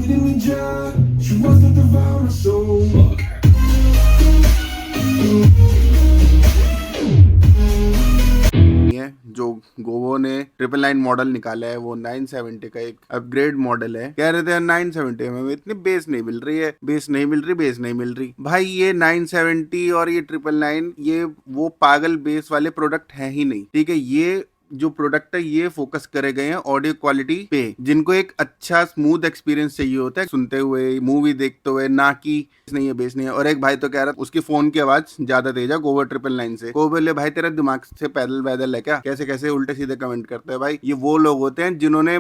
feeding me dry. She wants to devour my soul. है जो गोवो ने 999 मॉडल निकाला है, वो 970 का एक अपग्रेड मॉडल है। कह रहे थे 970 में इतनी बेस नहीं मिल रही है, बेस नहीं मिल रही, बेस नहीं मिल रही। भाई ये 970 और ये 999 ये वो पागल बेस वाले प्रोडक्ट है ही नहीं, ठीक है। ये जो प्रोडक्ट है ये फोकस करे गए हैं ऑडियो क्वालिटी पे, जिनको एक अच्छा स्मूथ एक्सपीरियंस चाहिए होता है सुनते हुए, मूवी देखते हुए, ना कि नहीं है बेस नहीं है। और एक भाई तो कह रहा उसकी फोन की आवाज ज्यादा तेज है गोवर 999 से। को बोले भाई तेरा दिमाग से पैदल वैदल है क्या, कैसे कैसे उल्टे सीधे कमेंट करते हैं भाई। ये वो लोग होते हैं जिन्होंने